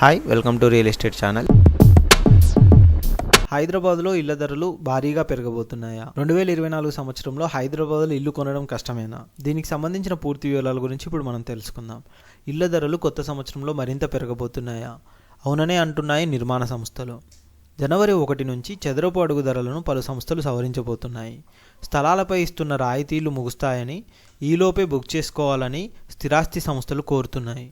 Hi welcome to real estate channel. హైదరాబాద్లో ఇళ్ల ధరలు భారీగా పెరగబోతున్నాయా? 2024 సంవత్సరంలో హైదరాబాద్లో ఇల్లు కొనడం కష్టమేనా? దీనికి సంబంధించిన పూర్తి వివరాల గురించి ఇప్పుడు మనం తెలుసుకుందాం. ఇళ్ల ధరలు కొత్త సంవత్సరంలో మరింత పెరగబోతున్నాయా? అవుననే అంటున్నాయి నిర్మాణ సంస్థలు. జనవరి 1 నుంచి చదరపు అడుగు ధరలను పలు సంస్థలు సవరించబోతున్నాయి. స్థలాలపై ఇస్తున్న రాయితీలు ముగుస్తాయని, ఈలోపే బుక్ చేసుకోవాలని స్థిరాస్తి సంస్థలు కోరుతున్నాయి.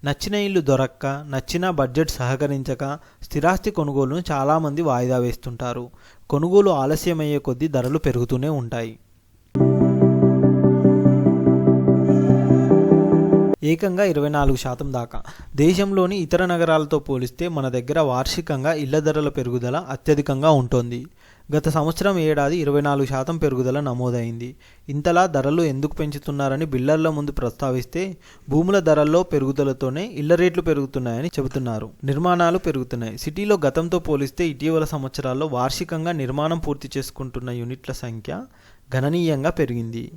నచ్చిన ఇల్లు దొరక్క, నచ్చిన బడ్జెట్ సహకరించక స్థిరాస్తి కొనుగోలును చాలామంది వాయిదా వేస్తుంటారు. కొనుగోలు ఆలస్యమయ్యే కొద్దీ ధరలు పెరుగుతూనే ఉంటాయి. ఏకంగా 24% దాకా. దేశంలోని ఇతర నగరాలతో పోలిస్తే మన దగ్గర వార్షికంగా ఇళ్ల ధరల పెరుగుదల అత్యధికంగా ఉంటుంది. గత సంవత్సరం ఏడాది 24% పెరుగుదల నమోదైంది. ఇంతలా ధరలు ఎందుకు పెంచుతున్నారని బిల్డర్ల ముందు ప్రస్తావిస్తే భూముల ధరల్లో పెరుగుదలతోనే ఇళ్ల రేట్లు పెరుగుతున్నాయని చెబుతున్నారు. నిర్మాణాలు పెరుగుతున్నాయి. సిటీలో గతంతో పోలిస్తే ఇటీవల సంవత్సరాల్లో వార్షికంగా నిర్మాణం పూర్తి చేసుకుంటున్న యూనిట్ల సంఖ్య గణనీయంగా పెరిగింది.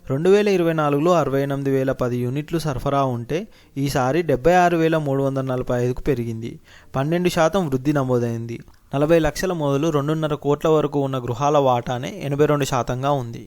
2024లో 68,010 యూనిట్లు సరఫరా ఉంటే ఈసారి 76,345కు పెరిగింది. 12% వృద్ధి నమోదైంది. 40 లక్షల మొదలు 2.5 కోట్ల వరకు ఉన్న గృహాల వాటానే 82%గా ఉంది.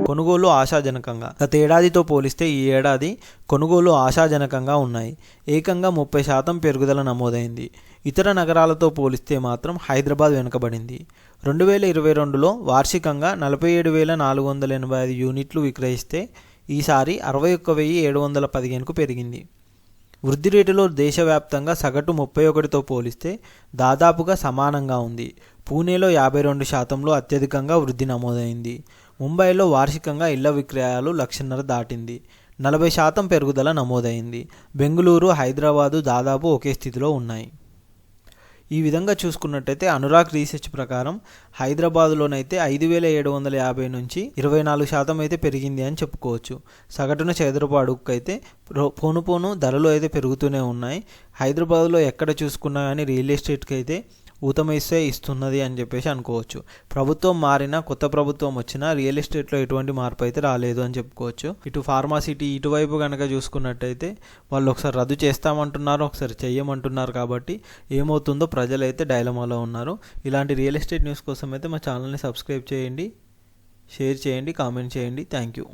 కొనుగోలు ఆశాజనకంగా. గత ఏడాదితో పోలిస్తే ఈ ఏడాది కొనుగోలు ఆశాజనకంగా ఉన్నాయి. ఏకంగా 30% పెరుగుదల నమోదైంది. ఇతర నగరాలతో పోలిస్తే మాత్రం హైదరాబాద్ వెనుకబడింది. 2022లో వార్షికంగా 47,485 యూనిట్లు విక్రయిస్తే ఈసారి 61,715కు పెరిగింది. వృద్ధి రేటులో దేశవ్యాప్తంగా సగటు 31తో పోలిస్తే దాదాపుగా సమానంగా ఉంది. పూణేలో 52%లో అత్యధికంగా వృద్ధి నమోదైంది. ముంబైలో వార్షికంగా ఇళ్ల విక్రయాలు 1,50,000 దాటింది. 40% పెరుగుదల నమోదైంది. బెంగళూరు, హైదరాబాదు దాదాపు ఒకే స్థితిలో ఉన్నాయి. ఈ విధంగా చూసుకున్నట్టయితే అనురాగ్ రీసెర్చ్ ప్రకారం హైదరాబాద్లోనైతే 5,750 నుంచి 24% అయితే పెరిగింది అని చెప్పుకోవచ్చు. సగటున చదరపు అడుగుకైతే పోను ధరలు అయితే పెరుగుతూనే ఉన్నాయి. హైదరాబాద్లో ఎక్కడ చూసుకున్నా కానీ రియల్ ఎస్టేట్కి అయితే ఊతమిస్తే ఇస్తున్నది అని చెప్పేసి అనుకోవచ్చు. ప్రభుత్వం మారినా, కొత్త ప్రభుత్వం వచ్చినా రియల్ ఎస్టేట్లో ఎటువంటి మార్పు అయితే రాలేదు అని చెప్పుకోవచ్చు. ఇటు ఫార్మాసిటీ ఇటువైపు కనుక చూసుకున్నట్టయితే వాళ్ళు ఒకసారి రద్దు చేస్తామంటున్నారు, ఒకసారి చెయ్యమంటున్నారు. కాబట్టి ఏమవుతుందో ప్రజలైతే డైలమాలో ఉన్నారు. ఇలాంటి రియల్ ఎస్టేట్ న్యూస్ కోసం అయితే మా ఛానల్ని సబ్స్క్రైబ్ చేయండి, షేర్ చేయండి, కామెంట్ చేయండి. Thank you.